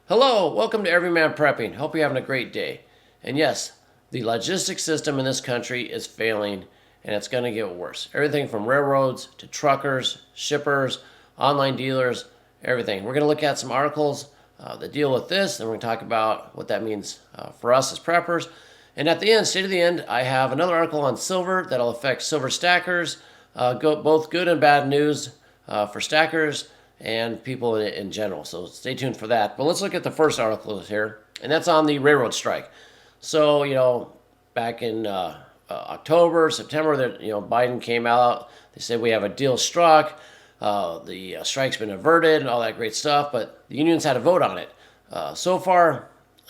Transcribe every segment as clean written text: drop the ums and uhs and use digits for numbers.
Hello, welcome to Everyman Prepping. Hope you're having a great day. And yes, the logistics system in this country is failing and it's going to get worse. Everything from railroads to truckers, shippers, online dealers, everything. We're going to look at some articles that deal with this, and we're going to talk about what that means for us as preppers. And at the end, straight to the end, I have another article on silver that'll affect silver stackers, both good and bad news for stackers and people in general. So stay tuned for that. But let's look at the first article here, and that's on the railroad strike. So, back in October, September, that Biden came out. They said we have a deal struck. The strike's been averted and all that great stuff, but the unions had a vote on it. So far,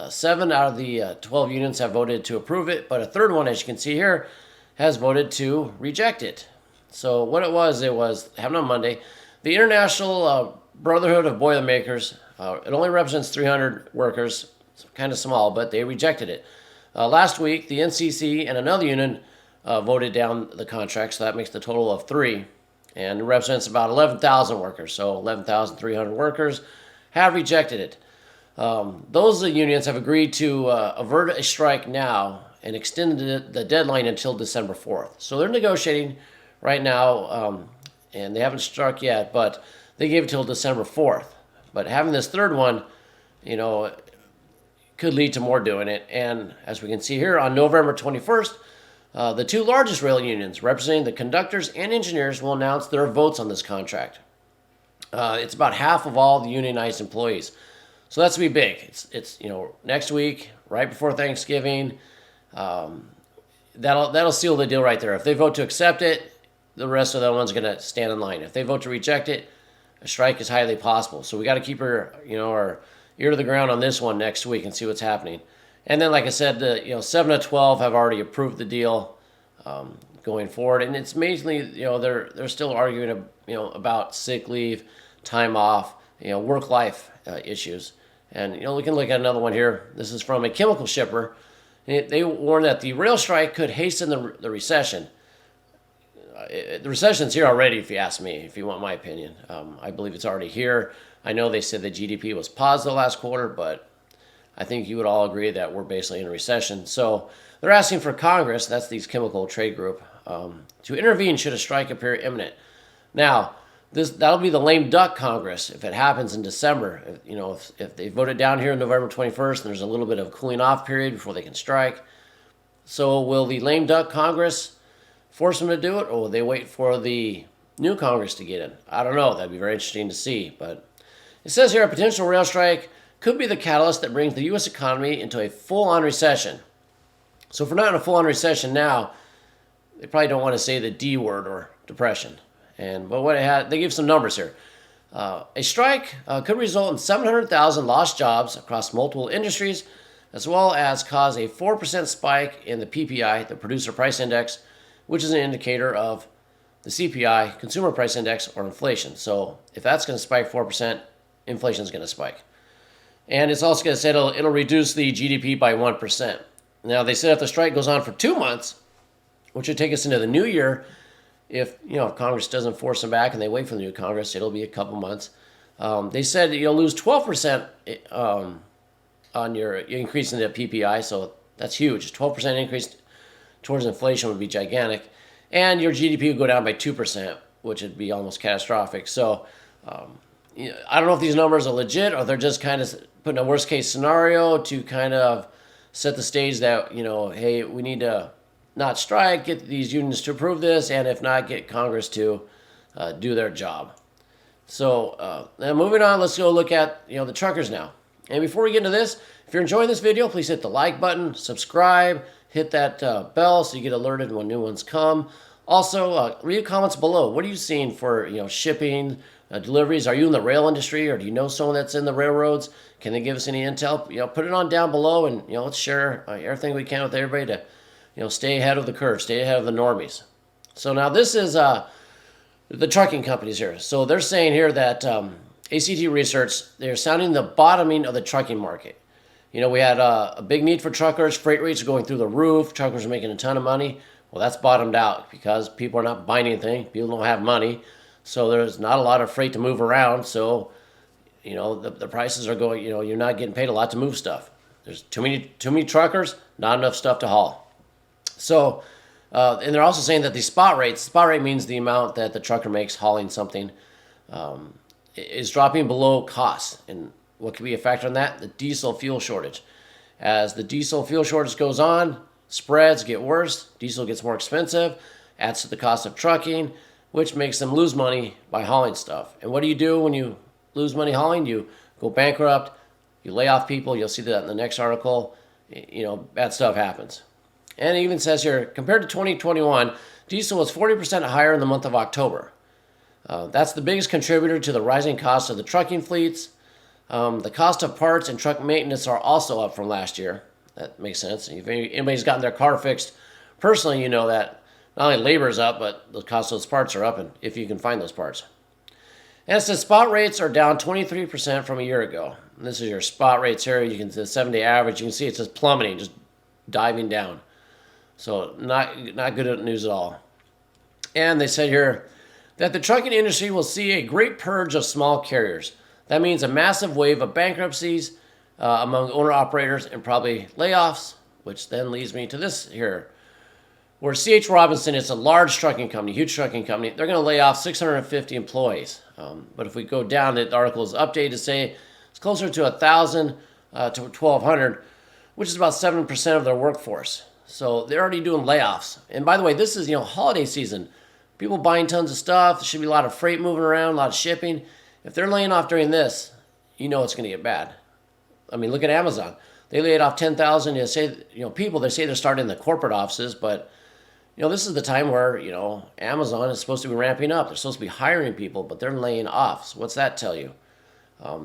7 out of the 12 unions have voted to approve it, but a third one, as you can see here, has voted to reject it. So what it was happened on Monday. The International Brotherhood of Boilermakers, it only represents 300 workers, kind of small, but they rejected it. Last week, the NCC and another union voted down the contract, so that makes the total of 3, and it represents about 11,000 workers. So 11,300 workers have rejected it. Those unions have agreed to avert a strike now and extended the deadline until December 4th. So they're negotiating right now, and they haven't struck yet, but they gave it till December 4th. But having this third one, could lead to more doing it. And as we can see here, on November 21st, the 2 largest rail unions, representing the conductors and engineers, will announce their votes on this contract. It's about half of all the unionized employees. So that's going to be big. It's next week, right before Thanksgiving. That'll seal the deal right there. If they vote to accept it, the rest of the ones are going to stand in line. If they vote to reject it, a strike is highly possible. So we got to keep our ear to the ground on this one next week and see what's happening. And then, like I said, 7 of 12 have already approved the deal going forward, and it's mainly they're still arguing about sick leave, time off, work life issues. And we can look at another one here. This is from a chemical shipper. They warn that the rail strike could hasten the recession. The recession's here already, if you ask me, if you want my opinion. I believe it's already here. I know they said the GDP was positive last quarter, but I think you would all agree that we're basically in a recession. So they're asking for Congress, that's the chemical trade group, to intervene should a strike appear imminent. Now, that'll be the lame duck Congress if it happens in December. If they vote it down here on November 21st, and there's a little bit of a cooling off period before they can strike. So will the lame duck Congress force them to do it, or will they wait for the new Congress to get in? I don't know. That'd be very interesting to see. But it says here a potential rail strike could be the catalyst that brings the U.S. economy into a full-on recession. So if we're not in a full-on recession now, they probably don't want to say the D word or depression. But they give some numbers here. A strike could result in 700,000 lost jobs across multiple industries, as well as cause a 4% spike in the PPI, the Producer Price Index, which is an indicator of the CPI, Consumer Price Index, or inflation. So if that's going to spike 4%, inflation is going to spike. And it's also going to say it'll reduce the GDP by 1%. Now, they said if the strike goes on for 2 months, which would take us into the new year, if Congress doesn't force them back and they wait for the new Congress, it'll be a couple months. They said you'll lose 12% on your increase in the PPI, so that's huge. 12% increase towards inflation would be gigantic. And your GDP would go down by 2%, which would be almost catastrophic. So I don't know if these numbers are legit or they're just kind of putting a worst case scenario to kind of set the stage that, hey, we need to not strike, get these unions to approve this, and if not, get Congress to do their job. So now moving on, let's go look at the truckers now. And before we get into this, if you're enjoying this video, please hit the like button, subscribe, hit that bell so you get alerted when new ones come. Also, read comments below. What are you seeing for shipping, deliveries? Are you in the rail industry, or do you know someone that's in the railroads? Can they give us any intel? Put it on down below, and let's share everything we can with everybody to stay ahead of the curve, stay ahead of the normies. So now this is the trucking companies here. So they're saying here that ACT Research, they're sounding the bottoming of the trucking market. We had a big need for truckers. Freight rates are going through the roof. Truckers are making a ton of money. Well, that's bottomed out because people are not buying anything. People don't have money. So there's not a lot of freight to move around. So, the prices are going, you're not getting paid a lot to move stuff. There's too many truckers, not enough stuff to haul. So, and they're also saying that the spot rate means the amount that the trucker makes hauling something, is dropping below cost. And what could be a factor in that? The diesel fuel shortage. As the diesel fuel shortage goes on, spreads get worse, diesel gets more expensive, adds to the cost of trucking, which makes them lose money by hauling stuff. And what do you do when you lose money hauling? You go bankrupt, you lay off people. You'll see that in the next article. Bad stuff happens. And it even says here, compared to 2021, diesel was 40% higher in the month of October. That's the biggest contributor to the rising cost of the trucking fleets. The cost of parts and truck maintenance are also up from last year. That makes sense. If anybody's gotten their car fixed personally, you know that not only labor is up, but the cost of those parts are up, and if you can find those parts. And it says spot rates are down 23% from a year ago. And this is your spot rates here. You can see the 7-day average. You can see it's just plummeting, just diving down. So not good news at all. And they said here that the trucking industry will see a great purge of small carriers. That means a massive wave of bankruptcies among owner-operators and probably layoffs, which then leads me to this here, where C.H. Robinson is a large trucking company, huge trucking company. They're going to lay off 650 employees. But if we go down, the article is updated to say it's closer to 1,000 to 1,200, which is about 7% of their workforce. So they're already doing layoffs. And by the way, this is holiday season. People buying tons of stuff. There should be a lot of freight moving around, a lot of shipping. If they're laying off during this, it's going to get bad. I mean, look at Amazon. They laid off 10,000. They say, people. They say they're starting in the corporate offices, but this is the time where Amazon is supposed to be ramping up. They're supposed to be hiring people, but they're laying off. So what's that tell you?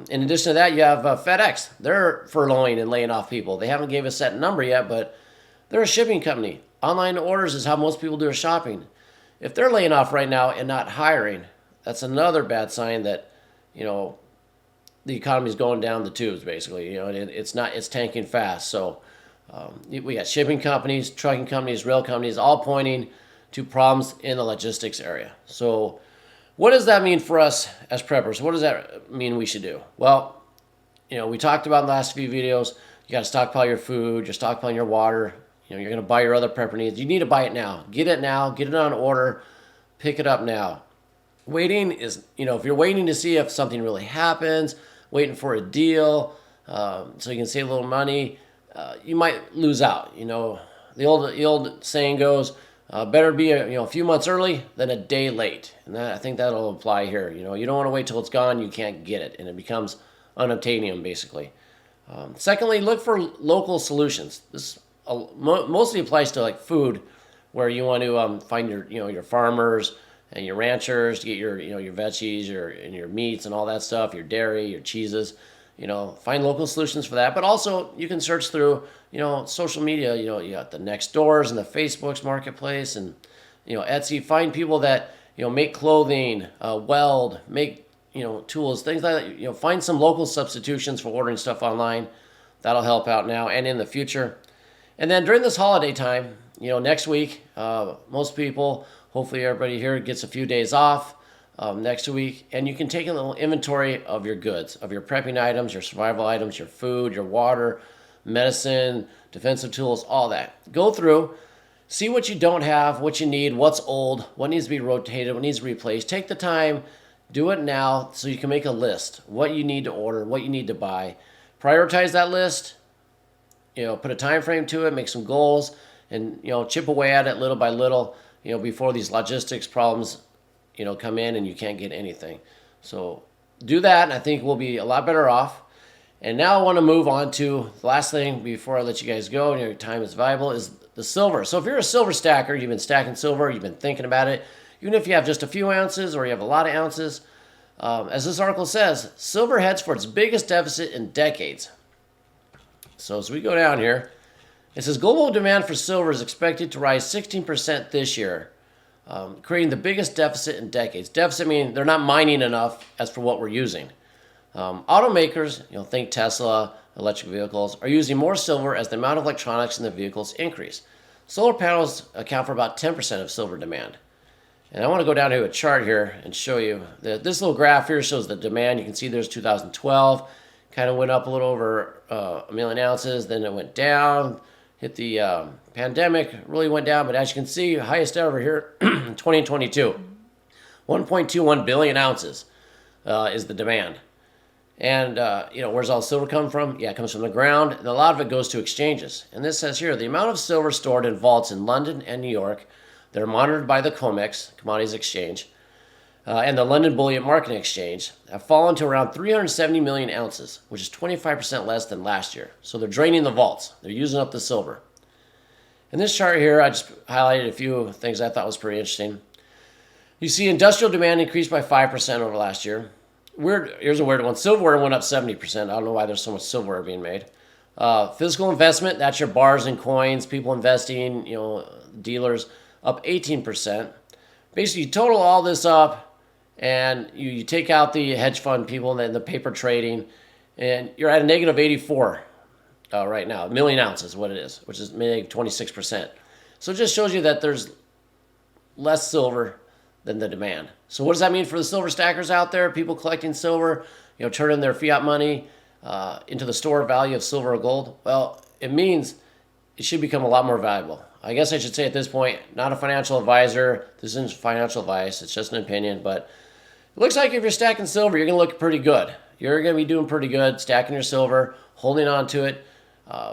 In addition to that, you have FedEx. They're furloughing and laying off people. They haven't gave a set number yet, but they're a shipping company. Online orders is how most people do their shopping. If they're laying off right now and not hiring, that's another bad sign that the economy is going down the tubes. Basically, it's tanking fast. So we got shipping companies, trucking companies, rail companies, all pointing to problems in the logistics area. So what does that mean for us as preppers? What does that mean we should do? Well, we talked about in the last few videos, you got to stockpile your food, you're stockpiling your water. You're going to buy your other prepper needs. You need to buy it now. Get it now. Get it on order. Pick it up now. Waiting is, if you're waiting to see if something really happens, waiting for a deal so you can save a little money, you might lose out. The old saying goes, better be a few months early than a day late. And I think that'll apply here. You don't want to wait till it's gone. You can't get it, and it becomes unobtainium basically. Secondly, look for local solutions. This mostly applies to like food, where you want to find your farmers and your ranchers to get your veggies, your meats and all that stuff, your dairy, your cheeses. Find local solutions for that. But also you can search through social media. You got the Nextdoors and the Facebook's marketplace and Etsy. Find people that make clothing, weld, make tools, things like that. Find some local substitutions for ordering stuff online. That'll help out now and in the future. And then during this holiday time, next week, most people, hopefully everybody here gets a few days off next week, and you can take a little inventory of your goods, of your prepping items, your survival items, your food, your water, medicine, defensive tools, all that. Go through, see what you don't have, what you need, what's old, what needs to be rotated, what needs to be replaced. Take the time, do it now so you can make a list, what you need to order, what you need to buy. Prioritize that list. Put a time frame to it, make some goals, and chip away at it little by little. Before these logistics problems, come in and you can't get anything. So do that, and I think we'll be a lot better off. And now I want to move on to the last thing before I let you guys go, and your time is valuable, is the silver. So if you're a silver stacker, you've been stacking silver, you've been thinking about it, even if you have just a few ounces or you have a lot of ounces, as this article says, silver heads for its biggest deficit in decades. So as we go down here, it says global demand for silver is expected to rise 16% this year, creating the biggest deficit in decades. Deficit meaning they're not mining enough as for what we're using. Automakers, think Tesla, electric vehicles, are using more silver as the amount of electronics in the vehicles increase. Solar panels account for about 10% of silver demand. And I want to go down to a chart here and show you that this little graph here shows the demand. You can see there's 2012, kind of went up a little over a million ounces, then it went down, hit the pandemic, really went down, but as you can see, highest ever here in 2022, 1.21 billion ounces is the demand. And, where's all silver come from? Yeah, it comes from the ground, and a lot of it goes to exchanges. And this says here, the amount of silver stored in vaults in London and New York that are monitored by the COMEX, Commodities Exchange, and the London Bullion Market Exchange have fallen to around 370 million ounces, which is 25% less than last year. So they're draining the vaults. They're using up the silver. In this chart here, I just highlighted a few things I thought was pretty interesting. You see industrial demand increased by 5% over last year. Here's a weird one. Silverware went up 70%. I don't know why there's so much silverware being made. Physical investment, that's your bars and coins, people investing, dealers, up 18%. Basically, you total all this up, and you take out the hedge fund people and the paper trading, and you're at a negative 84 right now. A million ounces is what it is, which is maybe 26%. So it just shows you that there's less silver than the demand. So what does that mean for the silver stackers out there? People collecting silver, turning their fiat money into the store value of silver or gold? Well, it means it should become a lot more valuable. I guess I should say at this point, not a financial advisor. This isn't financial advice. It's just an opinion. But it looks like if you're stacking silver, you're going to look pretty good. You're going to be doing pretty good, stacking your silver, holding on to it.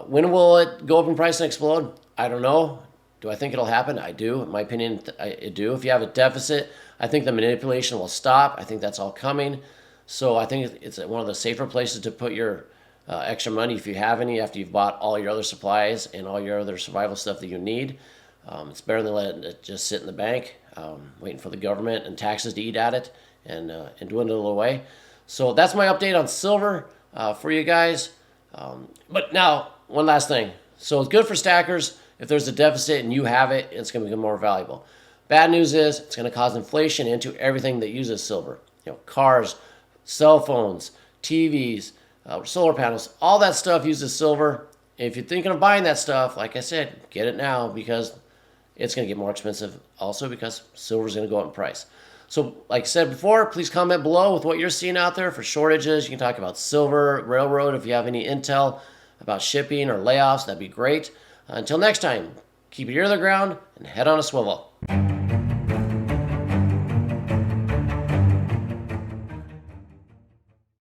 When will it go up in price and explode? I don't know. Do I think it'll happen? I do. In my opinion, I do. If you have a deficit, I think the manipulation will stop. I think that's all coming. So I think it's one of the safer places to put your extra money, if you have any, after you've bought all your other supplies and all your other survival stuff that you need. It's better than letting it just sit in the bank, waiting for the government and taxes to eat at it and dwindle away. So that's my update on silver for you guys. But now, one last thing. So it's good for stackers. If there's a deficit and you have it, it's going to become more valuable. Bad news is it's going to cause inflation into everything that uses silver. Cars, cell phones, TVs, solar panels, all that stuff uses silver. If you're thinking of buying that stuff, like I said, get it now because it's going to get more expensive also because silver is going to go up in price. So like I said before, please comment below with what you're seeing out there for shortages. You can talk about silver, railroad, if you have any intel about shipping or layoffs, that'd be great. Until next time, keep your ear to the ground and head on a swivel.